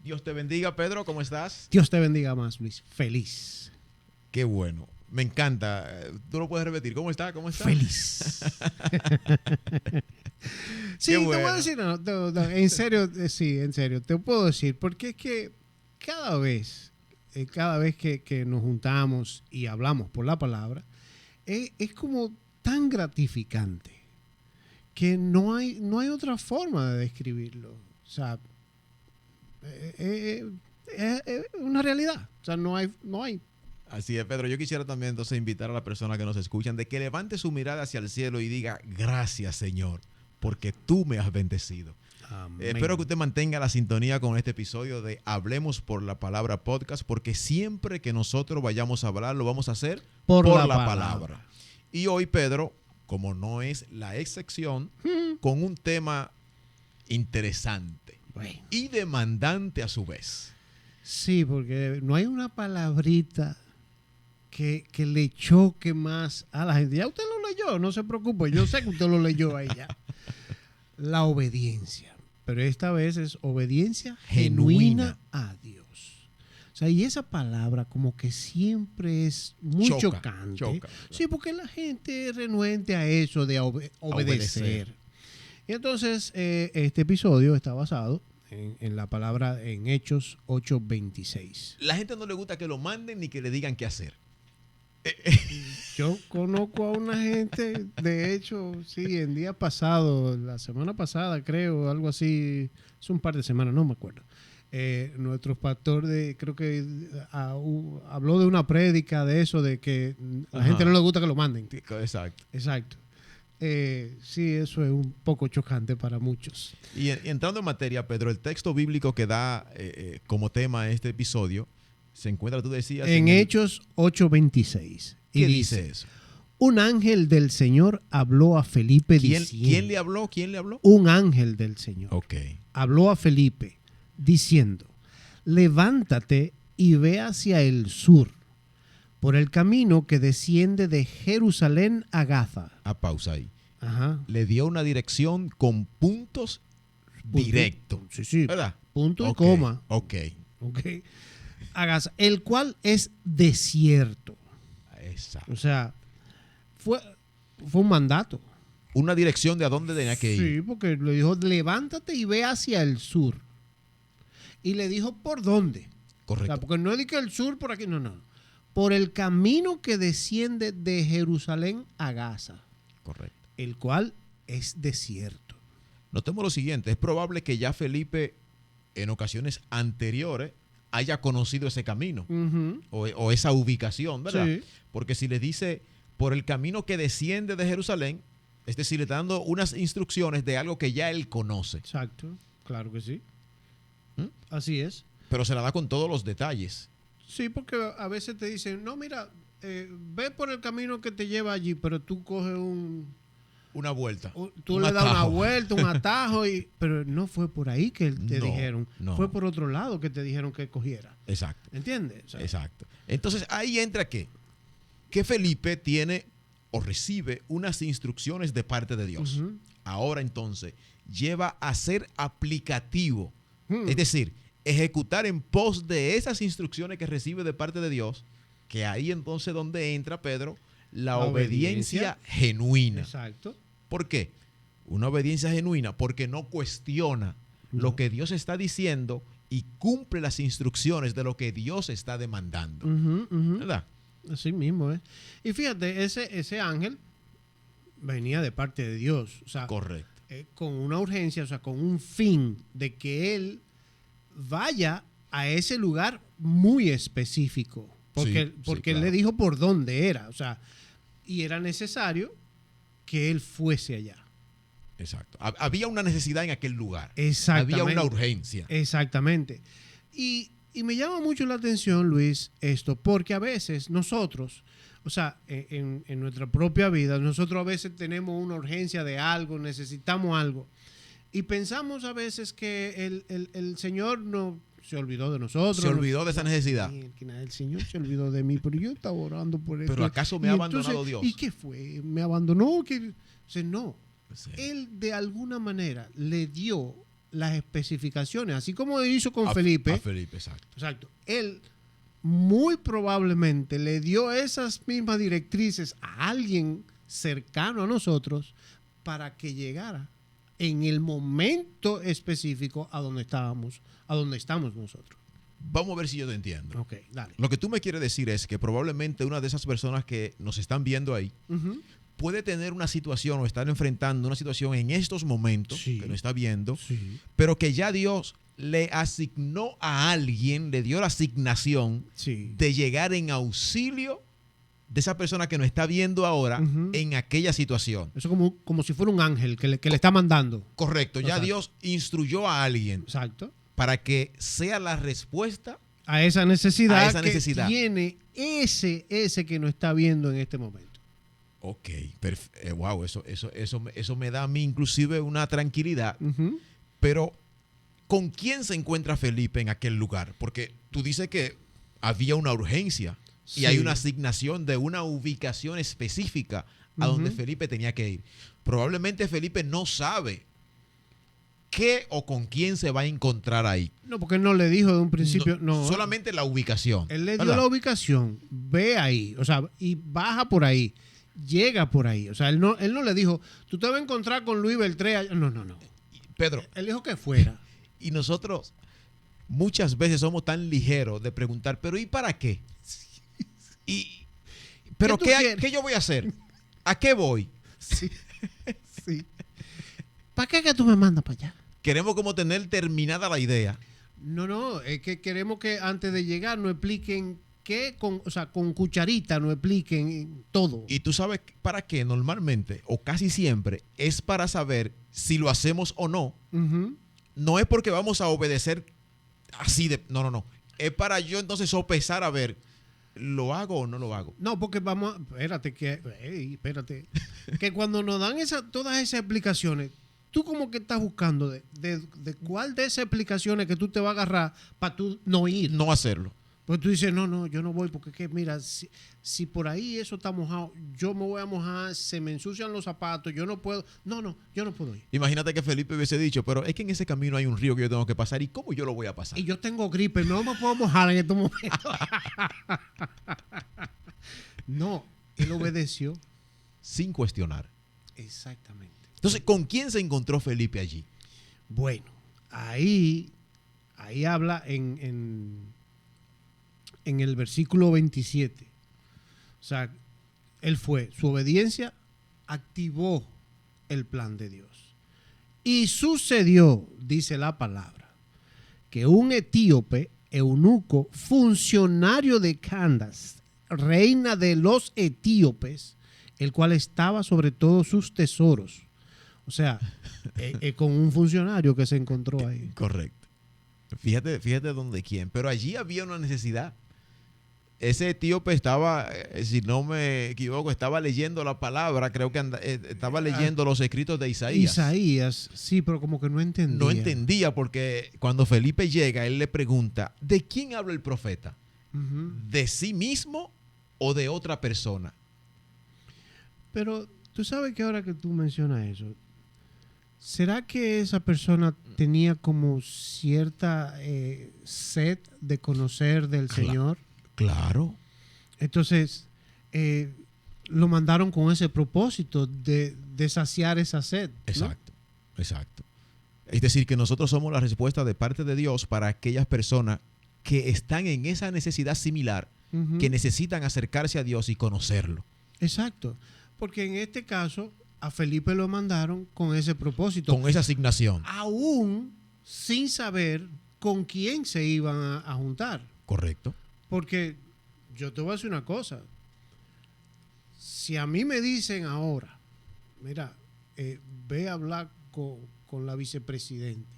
Dios te bendiga, Pedro, ¿cómo estás? Dios te bendiga más, Luis. Feliz. Qué bueno, me encanta. ¿Tú lo puedes repetir? ¿Cómo está? ¿Cómo está? Feliz. Sí, Qué te voy bueno. a decir, en serio, sí, en serio, te puedo decir, porque es que cada vez que nos juntamos y hablamos por la palabra, es como tan gratificante que no hay otra forma de describirlo. O sea, es una realidad. O sea, no hay. Así es, Pedro. Yo quisiera también entonces invitar a las personas que nos escuchan de que levante su mirada hacia el cielo y diga, gracias, Señor, porque tú me has bendecido. Espero que usted mantenga la sintonía con este episodio de Hablemos por la Palabra Podcast, porque siempre que nosotros vayamos a hablar, lo vamos a hacer por la palabra. Y hoy, Pedro, como no es la excepción, con un tema interesante y demandante a su vez. Sí, porque no hay una palabrita que le choque más a la gente. Ya usted lo leyó, no se preocupe, yo sé que usted lo leyó ahí ya. La obediencia. Pero esta vez es obediencia genuina a Dios. O sea, y esa palabra como que siempre es muy chocante. Choca. Sí, porque la gente es renuente a eso de obedecer. Y entonces, este episodio está basado en la palabra en Hechos 8:26. La gente no le gusta que lo manden ni que le digan qué hacer. Yo conozco a una gente, de hecho, sí, el día pasado, la semana pasada creo, algo así, hace un par de semanas, no me acuerdo. Nuestro pastor creo que habló de una prédica de eso, de que a la gente no le gusta que lo manden. Exacto. Sí, eso es un poco chocante para muchos. Y entrando en materia, Pedro, el texto bíblico que da como tema este episodio se encuentra, tú decías, en Hechos 8:26. ¿Qué dice eso? Un ángel del Señor habló a Felipe diciendo. ¿Quién le habló? ¿Quién le habló? Un ángel del Señor. Okay. Habló a Felipe diciendo, levántate y ve hacia el sur, por el camino que desciende de Jerusalén a Gaza. Pausa ahí. Ajá. Le dio una dirección con puntos directos. Sí. ¿Verdad? Punto y coma. Ok. A Gaza, el cual es desierto. Exacto. O sea, fue un mandato. Una dirección de a dónde tenía que ir. Sí, porque le dijo, levántate y ve hacia el sur. Y le dijo, ¿por dónde? Correcto. O sea, porque no es que el sur por aquí, no. Por el camino que desciende de Jerusalén a Gaza. Correcto. El cual es desierto. Notemos lo siguiente, es probable que ya Felipe en ocasiones anteriores haya conocido ese camino o esa ubicación, ¿verdad? Sí. Porque si le dice por el camino que desciende de Jerusalén, es decir, le está dando unas instrucciones de algo que ya él conoce. Exacto, claro que sí. Así es. Pero se la da con todos los detalles. Sí, porque a veces te dicen, no, mira, ve por el camino que te lleva allí, pero tú coges una vuelta. Tú le das una vuelta, un atajo, pero no fue por ahí que te dijeron. No. Fue por otro lado que te dijeron que cogiera. Exacto. ¿Entiendes? O sea, exacto. Entonces ahí entra que Felipe tiene o recibe unas instrucciones de parte de Dios. Ahora entonces lleva a ser aplicativo. Es decir, ejecutar en pos de esas instrucciones que recibe de parte de Dios, que ahí entonces donde entra, Pedro, la obediencia genuina. Exacto. ¿Por qué? Una obediencia genuina porque no cuestiona lo que Dios está diciendo y cumple las instrucciones de lo que Dios está demandando. ¿Verdad? Así mismo, ¿eh? Y fíjate, ese ángel venía de parte de Dios. O sea, correcto. Con una urgencia, o sea, con un fin de que él vaya a ese lugar muy específico. Porque él le dijo por dónde era. O sea, y era necesario que él fuese allá. Exacto. Había una necesidad en aquel lugar. Exactamente. Había una urgencia. Exactamente. Y me llama mucho la atención, Luis, esto, porque a veces nosotros, o sea, en nuestra propia vida, nosotros a veces tenemos una urgencia de algo, necesitamos algo. Y pensamos a veces que el Señor no se olvidó de nosotros. Se olvidó de esa necesidad. El Señor se olvidó de mí, pero yo estaba orando por eso. Pero ¿acaso me ha abandonado Dios? ¿Y qué fue? ¿Me abandonó? O sea, no. Sí. Él de alguna manera le dio las especificaciones, así como hizo con Felipe. A Felipe, exacto. Exacto. Él muy probablemente le dio esas mismas directrices a alguien cercano a nosotros para que llegara en el momento específico a donde estamos nosotros. Vamos a ver si yo te entiendo. Ok, dale. Lo que tú me quieres decir es que probablemente una de esas personas que nos están viendo ahí puede tener una situación o estar enfrentando una situación en estos momentos que nos está viendo, pero que ya Dios le asignó a alguien, le dio la asignación de llegar en auxilio de esa persona que nos está viendo ahora en aquella situación. Eso como si fuera un ángel que le está mandando. Correcto. Ya Dios instruyó a alguien. Exacto. Para que sea la respuesta a esa necesidad que tiene ese que nos está viendo en este momento. Ok, wow, eso me da a mí inclusive una tranquilidad. Pero, ¿con quién se encuentra Felipe en aquel lugar? Porque tú dices que había una urgencia y hay una asignación de una ubicación específica a donde Felipe tenía que ir. Probablemente Felipe no sabe qué o con quién se va a encontrar ahí. No, porque él no le dijo de un principio. No, solamente la ubicación. Él le dio la ubicación. Ve ahí. O sea, y baja por ahí. Llega por ahí. O sea, él no le dijo, tú te vas a encontrar con Luis Beltré. No. Pedro. Él dijo que fuera. Y nosotros muchas veces somos tan ligeros de preguntar, ¿pero y para qué? ¿Pero qué yo voy a hacer? ¿A qué voy? Sí. ¿Para qué que tú me mandas para allá? Queremos como tener terminada la idea. No, es que queremos que antes de llegar nos expliquen qué, con cucharita nos expliquen todo. Y tú sabes para qué normalmente, o casi siempre, es para saber si lo hacemos o no. No es porque vamos a obedecer así de... No. Es para yo entonces sopesar a ver, ¿lo hago o no lo hago? No, porque espérate, que cuando nos dan todas esas explicaciones, tú como que estás buscando de cuál de esas explicaciones que tú te vas a agarrar para tú no ir. No hacerlo. Pues tú dices, no, yo no voy porque mira, si por ahí eso está mojado, yo me voy a mojar, se me ensucian los zapatos, yo no puedo. No, yo no puedo ir. Imagínate que Felipe hubiese dicho, pero es que en ese camino hay un río que yo tengo que pasar, ¿y cómo yo lo voy a pasar? Y yo tengo gripe, no me puedo mojar en estos momentos. No, él obedeció. Sin cuestionar. Exactamente. Entonces, ¿con quién se encontró Felipe allí? Bueno, ahí habla en el versículo 27. O sea, su obediencia activó el plan de Dios. Y sucedió, dice la palabra, que un etíope, eunuco, funcionario de Candace, reina de los etíopes, el cual estaba sobre todos sus tesoros. O sea, con un funcionario que se encontró ahí. Correcto. Fíjate dónde quién. Pero allí había una necesidad. Ese etíope estaba, si no me equivoco, estaba leyendo la palabra, creo que estaba leyendo los escritos de Isaías. Isaías, sí, pero como que no entendía. No entendía porque cuando Felipe llega, él le pregunta, ¿de quién habla el profeta? ¿De sí mismo o de otra persona? Pero tú sabes que ahora que tú mencionas eso, ¿será que esa persona tenía como cierta sed de conocer del Señor? Claro. Entonces, lo mandaron con ese propósito de saciar esa sed, ¿no? Exacto. Es decir, que nosotros somos la respuesta de parte de Dios para aquellas personas que están en esa necesidad similar, que necesitan acercarse a Dios y conocerlo. Exacto. Porque en este caso, a Felipe lo mandaron con ese propósito. Con esa asignación. Aún sin saber con quién se iban a juntar. Correcto. Porque yo te voy a decir una cosa. Si a mí me dicen ahora, mira, ve a hablar con la vicepresidenta.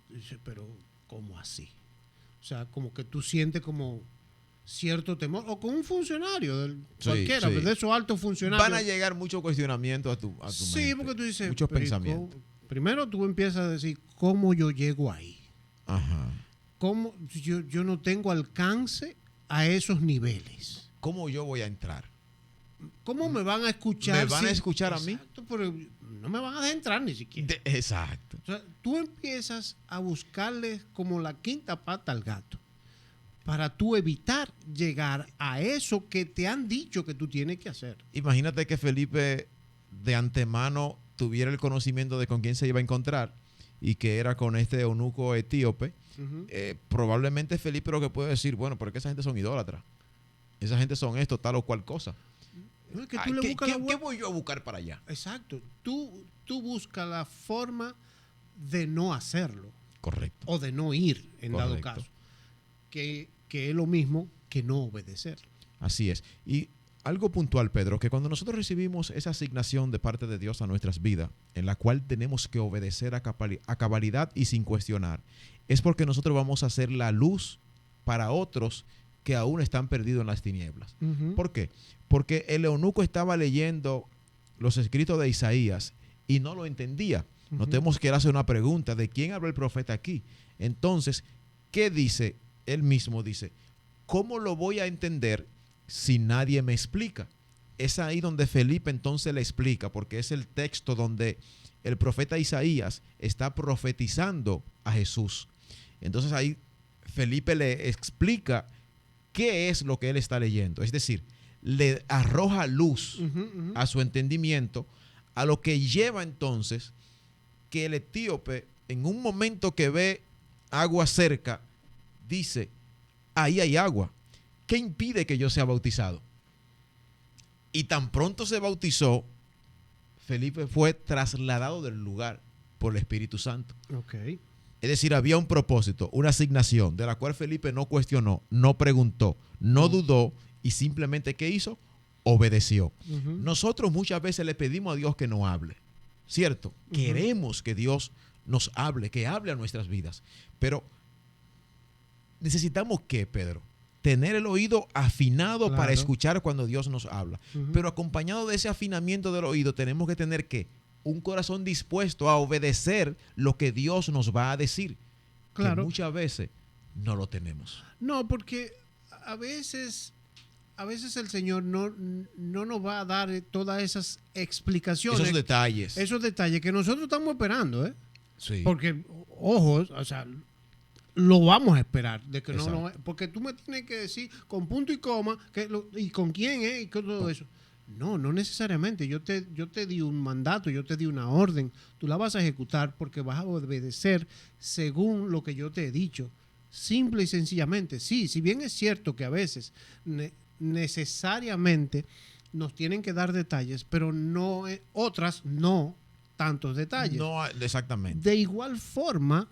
Dice, pero ¿cómo así? O sea, como que tú sientes como cierto temor. O con un funcionario, cualquiera, de esos altos funcionarios. Van a llegar muchos cuestionamientos a tu mente. Sí, porque tú dices, muchos pensamientos. Primero tú empiezas a decir, ¿cómo yo llego ahí? Ajá. ¿Cómo yo no tengo alcance a esos niveles? ¿Cómo yo voy a entrar? ¿cómo me van a escuchar? ¿Me van a escuchar a mí? Exacto, pero no me van a dejar entrar ni siquiera. Exacto. O sea, tú empiezas a buscarle como la quinta pata al gato para tú evitar llegar a eso que te han dicho que tú tienes que hacer. Imagínate que Felipe de antemano tuviera el conocimiento de con quién se iba a encontrar y que era con este eunuco etíope. Probablemente Felipe lo que puede decir, bueno, pero es que esa gente son idólatras. Esa gente son esto, tal o cual cosa. No, es que tú le buscas ¿Qué voy yo a buscar para allá? Exacto. Tú buscas la forma de no hacerlo. Correcto. O de no ir, en Correcto. dado caso. Que es lo mismo que no obedecer. Así es. Y algo puntual, Pedro, que cuando nosotros recibimos esa asignación de parte de Dios a nuestras vidas, en la cual tenemos que obedecer a cabalidad y sin cuestionar, es porque nosotros vamos a ser la luz para otros que aún están perdidos en las tinieblas. ¿Por qué? Porque el eunuco estaba leyendo los escritos de Isaías y no lo entendía. Notemos que él hace una pregunta: ¿de quién habla el profeta aquí? Entonces, ¿qué dice? Él mismo dice: ¿cómo lo voy a entender si nadie me explica? Es ahí donde Felipe entonces le explica, porque es el texto donde el profeta Isaías está profetizando a Jesús. Entonces ahí Felipe le explica qué es lo que él está leyendo. Es decir, le arroja luz a su entendimiento, a lo que lleva entonces que el etíope, en un momento que ve agua cerca, dice: ahí hay agua. ¿Qué impide que yo sea bautizado? Y tan pronto se bautizó, Felipe fue trasladado del lugar por el Espíritu Santo. Okay. Es decir, había un propósito, una asignación de la cual Felipe no cuestionó, no preguntó, no dudó y simplemente ¿qué hizo? Obedeció. Nosotros muchas veces le pedimos a Dios que nos hable, ¿cierto? Queremos que Dios nos hable, que hable a nuestras vidas. Pero necesitamos ¿qué, Pedro? Tener el oído afinado para escuchar cuando Dios nos habla. Pero acompañado de ese afinamiento del oído tenemos que tener ¿qué? Un corazón dispuesto a obedecer lo que Dios nos va a decir. Claro. Que muchas veces no lo tenemos. No, porque a veces el Señor no nos va a dar todas esas explicaciones. Esos detalles. Esos detalles que nosotros estamos esperando, ¿eh? Sí. Porque, ojo, o sea, lo vamos a esperar. De que no, porque tú me tienes que decir con punto y coma y con quién es y con todo eso. No necesariamente. Yo te di un mandato, yo te di una orden. Tú la vas a ejecutar porque vas a obedecer según lo que yo te he dicho. Simple y sencillamente. Sí, si bien es cierto que a veces necesariamente nos tienen que dar detalles, pero no otras no tantos detalles. No, exactamente. De igual forma,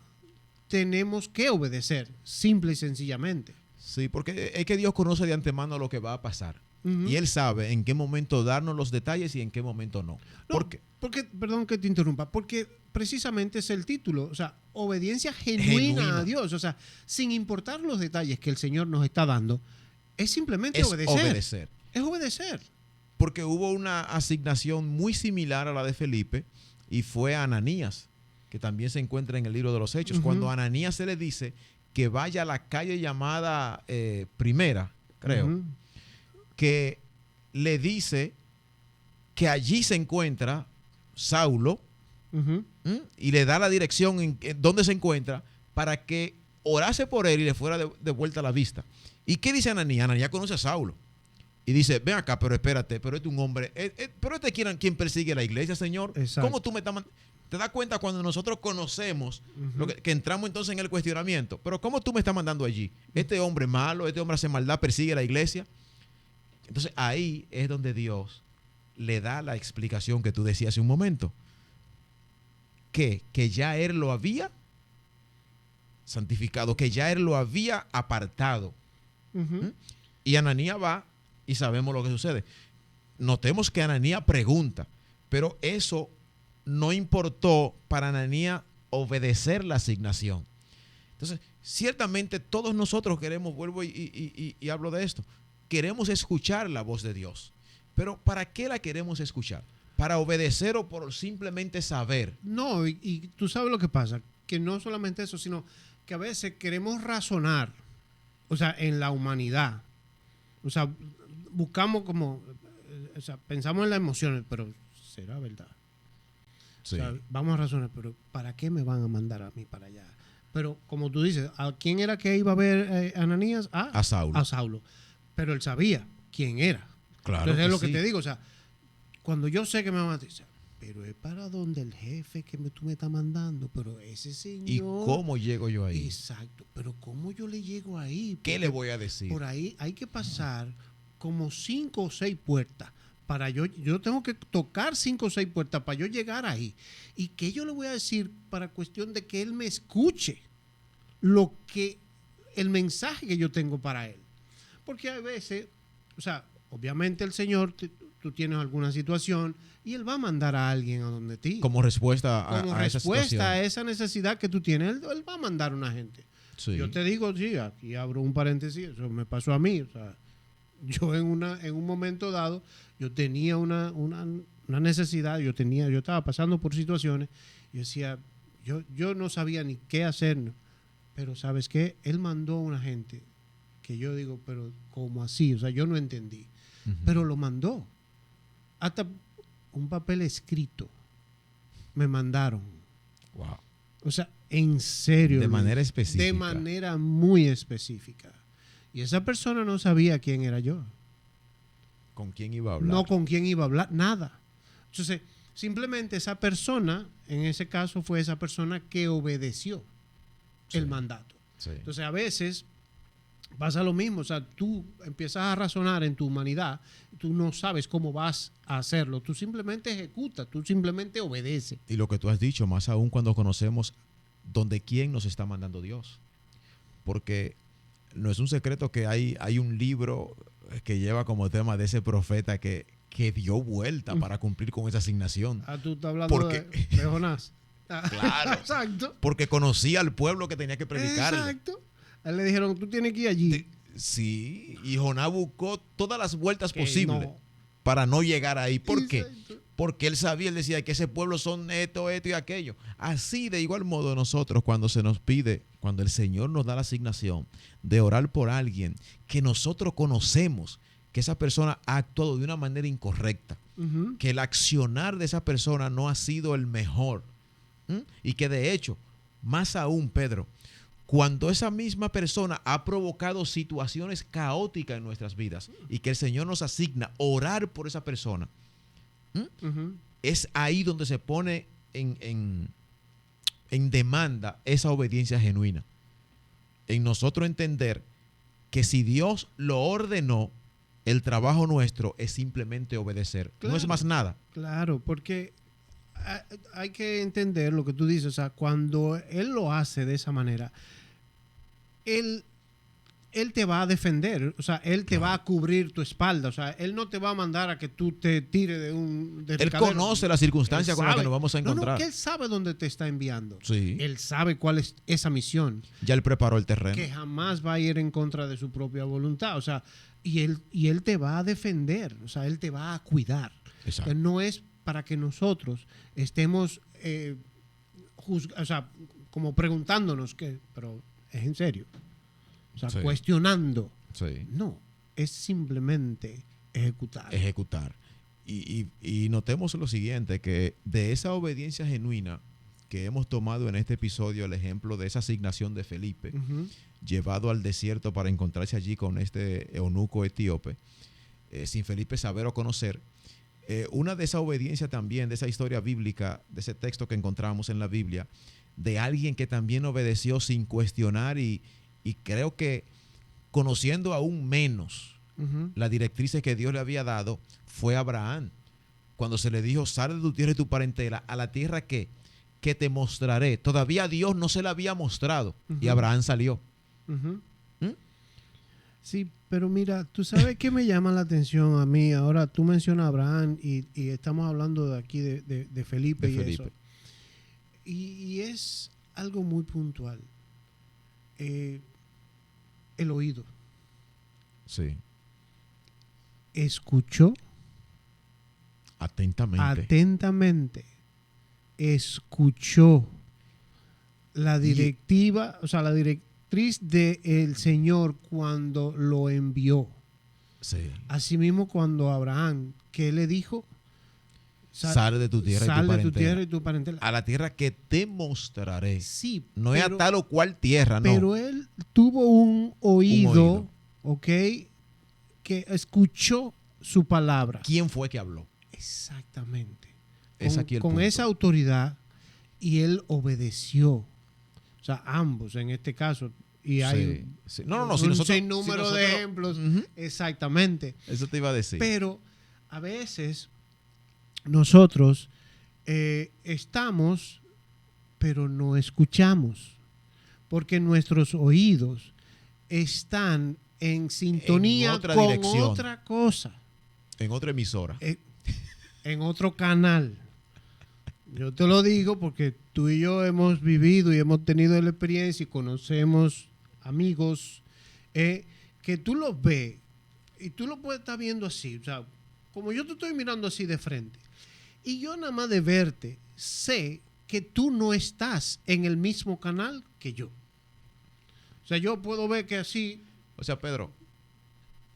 tenemos que obedecer, simple y sencillamente. Sí, porque es que Dios conoce de antemano lo que va a pasar. Y Él sabe en qué momento darnos los detalles y en qué momento no. ¿Por qué? Porque, perdón que te interrumpa, porque precisamente es el título, o sea, obediencia genuina a Dios. O sea, sin importar los detalles que el Señor nos está dando, es simplemente obedecer. Es obedecer. Porque hubo una asignación muy similar a la de Felipe y fue a Ananías, que también se encuentra en el libro de los Hechos. Cuando a Ananías se le dice que vaya a la calle llamada Primera, creo, que le dice que allí se encuentra Saulo y le da la dirección en dónde se encuentra para que orase por él y le fuera de vuelta a la vista. ¿Y qué dice Ananías? Ananías conoce a Saulo y dice: ven acá, pero espérate, pero este es un hombre, pero este es quien persigue la iglesia, Señor. Exacto. ¿Cómo tú me estás mandando? ¿Te das cuenta cuando nosotros conocemos lo que entramos entonces en el cuestionamiento? Pero ¿cómo tú me estás mandando allí? Este hombre malo, este hombre hace maldad, persigue la iglesia. Entonces ahí es donde Dios le da la explicación que tú decías hace un momento. Que ya Él lo había santificado, que ya Él lo había apartado. Y Ananías va y sabemos lo que sucede. Notemos que Ananías pregunta, pero eso no importó para Ananías obedecer la asignación. Entonces, ciertamente todos nosotros queremos, vuelvo y hablo de esto, queremos escuchar la voz de Dios. Pero ¿para qué la queremos escuchar? ¿Para obedecer o por simplemente saber? No, y tú sabes lo que pasa, que no solamente eso, sino que a veces queremos razonar, o sea, en la humanidad. O sea, buscamos como o sea, pensamos en las emociones, pero ¿será verdad? Sí. O sea, vamos a razonar, pero ¿para qué me van a mandar a mí para allá? Pero como tú dices, ¿a quién era que iba a ver Ananías? A Saulo. A Saulo. Pero él sabía quién era. Claro. Entonces es lo sí. que te digo, o sea, cuando yo sé que me van a decir, pero es para donde el jefe que tú me estás mandando, pero ese señor... ¿Y cómo llego yo ahí? Exacto, pero ¿cómo yo le llego ahí? ¿Qué le voy a decir? Por ahí hay que pasar como 5 o 6 puertas. Para yo tengo que tocar 5 o 6 puertas para yo llegar ahí. ¿Y qué yo le voy a decir para cuestión de que él me escuche el mensaje que yo tengo para él? Porque a veces, o sea, obviamente el Señor, tú tienes alguna situación y Él va a mandar a alguien a donde ti. Como respuesta a esa situación. A esa necesidad que tú tienes, Él va a mandar a una gente. Sí. Yo te digo, sí, aquí abro un paréntesis, eso me pasó a mí. O sea, yo en un momento dado, yo tenía una necesidad, yo estaba pasando por situaciones, yo decía, yo no sabía ni qué hacer, pero ¿sabes qué? Él mandó a una gente que yo digo, pero ¿cómo así? O sea, yo no entendí. Pero lo mandó. Hasta un papel escrito me mandaron. Wow. O sea, en serio. De manera específica. De manera muy específica. Y esa persona no sabía quién era yo. ¿Con quién iba a hablar? No con quién iba a hablar, nada. Entonces, simplemente esa persona, en ese caso fue esa persona que obedeció el mandato. Sí. Entonces, a veces pasa lo mismo, o sea, tú empiezas a razonar en tu humanidad, tú no sabes cómo vas a hacerlo, tú simplemente ejecutas, tú simplemente obedeces. Y lo que tú has dicho, más aún cuando conocemos donde quién nos está mandando Dios. Porque no es un secreto que hay un libro que lleva como tema de ese profeta que dio vuelta para cumplir con esa asignación. Ah, tú estás hablando de Jonás. Claro. Exacto. Porque conocía al pueblo que tenía que predicarle. Exacto. A él le dijeron, tú tienes que ir allí. Sí, y Jonás buscó todas las vueltas posibles para no llegar ahí. ¿Por qué? Porque él sabía, él decía que ese pueblo son esto y aquello. Así, de igual modo, nosotros cuando se nos pide, cuando el Señor nos da la asignación de orar por alguien que nosotros conocemos que esa persona ha actuado de una manera incorrecta, que el accionar de esa persona no ha sido el mejor, y que de hecho, más aún, Pedro, cuando esa misma persona ha provocado situaciones caóticas en nuestras vidas y que el Señor nos asigna orar por esa persona, es ahí donde se pone en demanda esa obediencia genuina. En nosotros entender que si Dios lo ordenó, el trabajo nuestro es simplemente obedecer. Claro, no es más nada. Claro, porque hay que entender lo que tú dices. O sea, cuando Él lo hace de esa manera, Él te va a defender. O sea, Él te va a cubrir tu espalda. O sea, Él no te va a mandar a que tú te tires de un... Él conoce las circunstancias con las que nos vamos a encontrar. No, que Él sabe dónde te está enviando. Sí. Él sabe cuál es esa misión. Ya Él preparó el terreno. Que jamás va a ir en contra de su propia voluntad. O sea, y él te va a defender. O sea, Él te va a cuidar. Exacto. No es para que nosotros estemos o sea, como preguntándonos pero es en serio. O sea, cuestionando. Sí. No, es simplemente ejecutar. Ejecutar. Y notemos lo siguiente, que de esa obediencia genuina que hemos tomado en este episodio, el ejemplo de esa asignación de Felipe, llevado al desierto para encontrarse allí con este eunuco etíope, sin Felipe saber o conocer, una de esa obediencia también, de esa historia bíblica, de ese texto que encontramos en la Biblia, de alguien que también obedeció sin cuestionar y creo que conociendo aún menos las directrices que Dios le había dado, fue Abraham. Cuando se le dijo, sal de tu tierra y tu parentela a la tierra que te mostraré. Todavía Dios no se la había mostrado y Abraham salió. Sí, pero mira, tú sabes qué me llama la atención a mí. Ahora tú mencionas a Abraham y estamos hablando de aquí de Felipe y Felipe. Eso. Y es algo muy puntual. El oído. Sí. Escuchó. Atentamente. Escuchó la directiva, o sea, la directriz del Señor cuando lo envió. Sí. Asimismo, cuando Abraham que Él le dijo, sal de tu tierra y tu parentela. A la tierra que te mostraré. Sí, no es a tal o cual tierra, no. Pero Él tuvo un oído, ¿ok? Que escuchó su palabra. ¿Quién fue que habló? Exactamente. Es aquí el con punto. esa autoridad, y Él obedeció. O sea, ambos en este caso. Y hay un sinnúmero de ejemplos. Exactamente. Eso te iba a decir. Pero a veces nosotros estamos, pero no escuchamos. Porque nuestros oídos están en sintonía con dirección, otra cosa. En otra emisora. En otro canal. Yo te lo digo porque tú y yo hemos vivido y hemos tenido la experiencia y conocemos amigos que tú los ves y tú lo puedes estar viendo así. O sea, como yo te estoy mirando así de frente. Y yo nada más de verte sé que tú no estás en el mismo canal que yo. O sea, yo puedo ver que así... O sea, Pedro,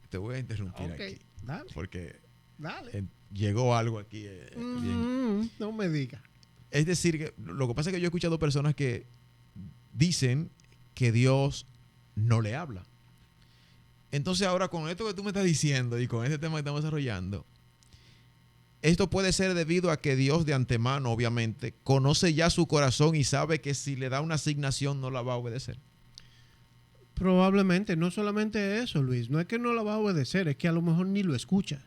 te voy a interrumpir aquí. Dale. Porque dale. Llegó algo aquí. Bien. No me digas. Es decir, que lo que pasa es que yo he escuchado personas que dicen que Dios no le habla. Entonces ahora con esto que tú me estás diciendo y con este tema que estamos desarrollando, esto puede ser debido a que Dios de antemano, obviamente, conoce ya su corazón y sabe que si le da una asignación no la va a obedecer. Probablemente, no solamente eso, Luis, no es que no la va a obedecer, es que a lo mejor ni lo escucha.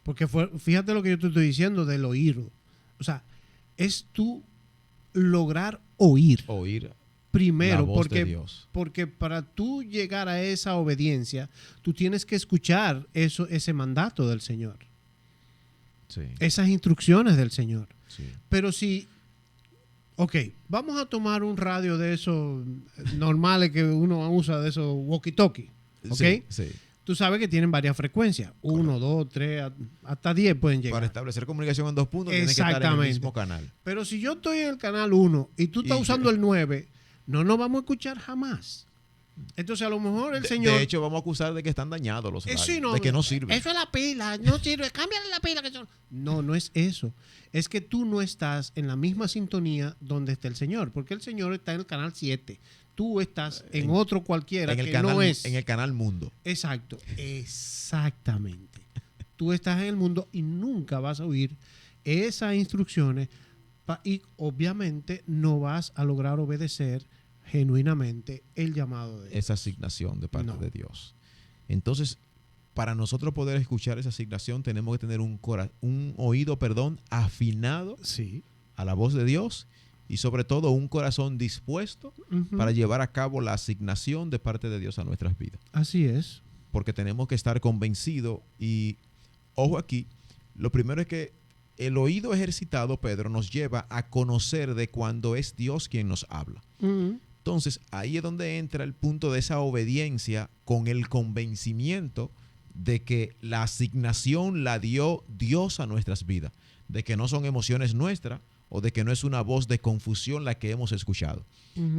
Porque fíjate lo que yo te estoy diciendo del oír. O sea, es tú lograr oír. Primero, la voz de Dios. Porque para tú llegar a esa obediencia, tú tienes que escuchar ese mandato del Señor. Sí. Esas instrucciones del Señor. Sí. Pero si, ok, vamos a tomar un radio de esos normales que uno usa, de esos walkie-talkie. ¿Ok? Sí. Tú sabes que tienen varias frecuencias. 1, 2, 3, hasta 10 pueden llegar. Para establecer comunicación en 2 puntos tienes que estar en el mismo canal. Pero si yo estoy en el canal 1 y tú estás usando el 9, no nos vamos a escuchar jamás. Entonces a lo mejor el Señor... De hecho, vamos a acusar de que están dañados los radios, de que no sirven. Eso es la pila, no sirve, cámbiale la pila. No es eso. Es que tú no estás en la misma sintonía donde está el Señor, porque el Señor está en el canal 7. Tú estás en otro cualquiera que no es. En el canal Mundo. Exacto, exactamente. Tú estás en el mundo y nunca vas a oír esas instrucciones y obviamente no vas a lograr obedecer genuinamente el llamado de Dios. Esa asignación de parte de Dios. Entonces, para nosotros poder escuchar esa asignación tenemos que tener un oído afinado a la voz de Dios. Y sobre todo un corazón dispuesto para llevar a cabo la asignación de parte de Dios a nuestras vidas. Así es. Porque tenemos que estar convencidos y, ojo aquí, lo primero es que el oído ejercitado, Pedro, nos lleva a conocer de cuando es Dios quien nos habla. Entonces, ahí es donde entra el punto de esa obediencia con el convencimiento de que la asignación la dio Dios a nuestras vidas, de que no son emociones nuestras, o de que no es una voz de confusión la que hemos escuchado.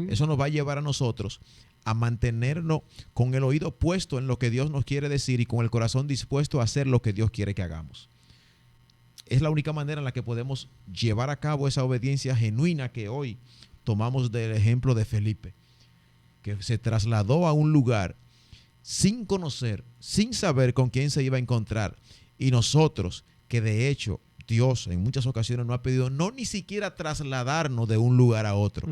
Eso nos va a llevar a nosotros a mantenernos con el oído puesto en lo que Dios nos quiere decir y con el corazón dispuesto a hacer lo que Dios quiere que hagamos. Es la única manera en la que podemos llevar a cabo esa obediencia genuina que hoy tomamos del ejemplo de Felipe, que se trasladó a un lugar sin conocer, sin saber con quién se iba a encontrar. Y nosotros, que de hecho Dios en muchas ocasiones nos ha pedido no ni siquiera trasladarnos de un lugar a otro.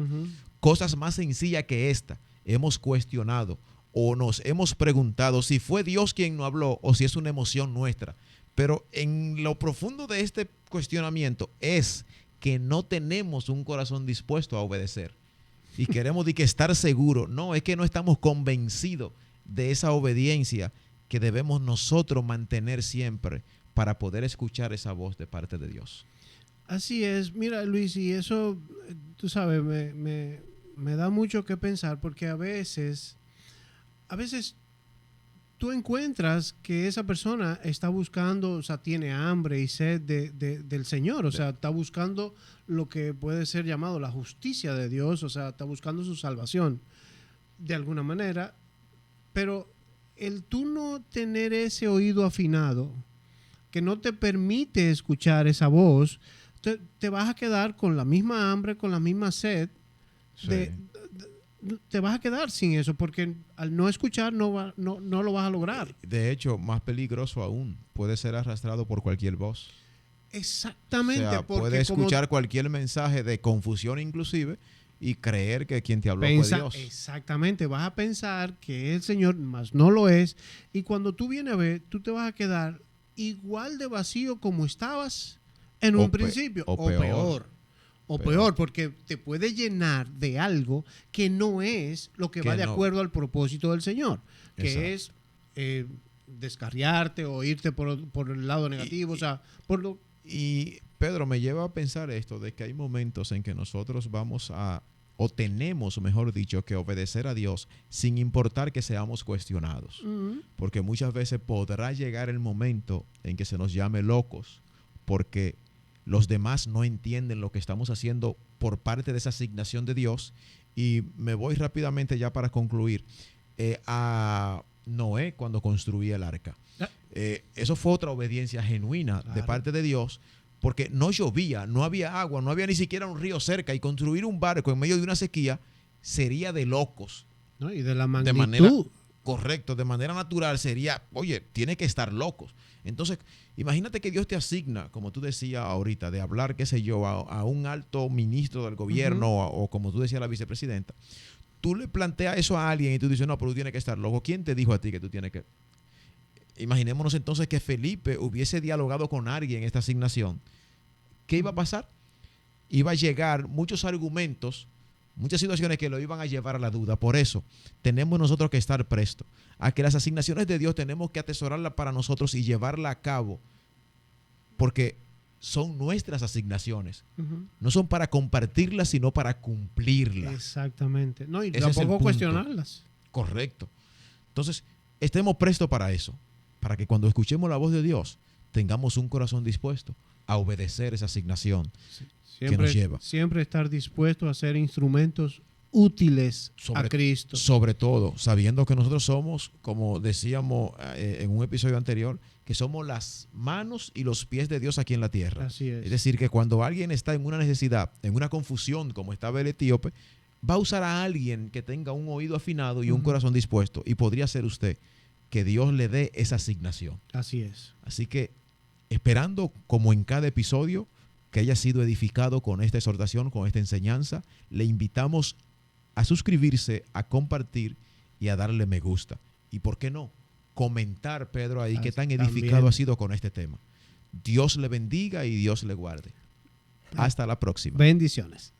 Cosas más sencillas que esta hemos cuestionado o nos hemos preguntado si fue Dios quien nos habló o si es una emoción nuestra. Pero en lo profundo de este cuestionamiento es que no tenemos un corazón dispuesto a obedecer y queremos estar seguros. No, es que no estamos convencidos de esa obediencia que debemos nosotros mantener siempre para poder escuchar esa voz de parte de Dios. Así es. Mira, Luis, y eso, tú sabes, me da mucho que pensar porque a veces tú encuentras que esa persona está buscando, o sea, tiene hambre y sed del Señor, o sea, está buscando lo que puede ser llamado la justicia de Dios, o sea, está buscando su salvación de alguna manera, pero el tú no tener ese oído afinado que no te permite escuchar esa voz, te vas a quedar con la misma hambre, con la misma sed. Sí. Te vas a quedar sin eso, porque al no escuchar no lo vas a lograr. De hecho, más peligroso aún, puede ser arrastrado por cualquier voz. Exactamente. O sea, puede escuchar cualquier mensaje de confusión inclusive y creer que quien te habló fue Dios. Exactamente, vas a pensar que es el Señor, mas no lo es. Y cuando tú vienes a ver, tú te vas a quedar igual de vacío como estabas en un principio. O peor, porque te puede llenar de algo que no es lo que va de acuerdo al propósito del Señor, que es descarriarte o irte por el lado negativo. Y Pedro, me lleva a pensar esto, de que hay momentos en que nosotros vamos a, o tenemos, mejor dicho, que obedecer a Dios sin importar que seamos cuestionados. Porque muchas veces podrá llegar el momento en que se nos llame locos, porque los demás no entienden lo que estamos haciendo por parte de esa asignación de Dios. Y me voy rápidamente ya para concluir a Noé cuando construía el arca. Eso fue otra obediencia genuina de parte de Dios, porque no llovía, no había agua, no había ni siquiera un río cerca, y construir un barco en medio de una sequía sería de locos. ¿No? Y de la magnitud. De manera, correcto, de manera natural sería, oye, tiene que estar locos. Entonces, imagínate que Dios te asigna, como tú decías ahorita, de hablar, qué sé yo, a un alto ministro del gobierno o como tú decías, la vicepresidenta. Tú le planteas eso a alguien y tú dices, no, pero tú tienes que estar loco. ¿Quién te dijo a ti que tú tienes que...? Imaginémonos entonces que Felipe hubiese dialogado con alguien en esta asignación. ¿Qué iba a pasar? Iba a llegar muchos argumentos, muchas situaciones que lo iban a llevar a la duda. Por eso tenemos nosotros que estar prestos a que las asignaciones de Dios tenemos que atesorarlas para nosotros y llevarlas a cabo, porque son nuestras asignaciones. No son para compartirlas, sino para cumplirlas. Exactamente. No, y tampoco cuestionarlas. Correcto. Entonces, estemos prestos para eso, para que cuando escuchemos la voz de Dios tengamos un corazón dispuesto a obedecer esa asignación que nos lleva. Siempre estar dispuesto a ser instrumentos útiles a Cristo. Sobre todo, sabiendo que nosotros somos, como decíamos en un episodio anterior, que somos las manos y los pies de Dios aquí en la tierra. Así es. Es decir, que cuando alguien está en una necesidad, en una confusión, como estaba el etíope, va a usar a alguien que tenga un oído afinado y un corazón dispuesto. Y podría ser usted, que Dios le dé esa asignación. Así es. Así que, esperando, como en cada episodio, que haya sido edificado con esta exhortación, con esta enseñanza, le invitamos a suscribirse, a compartir y a darle me gusta. Y por qué no, comentar, Pedro, ahí qué tan edificado ha sido con este tema. Dios le bendiga y Dios le guarde. Hasta la próxima. Bendiciones.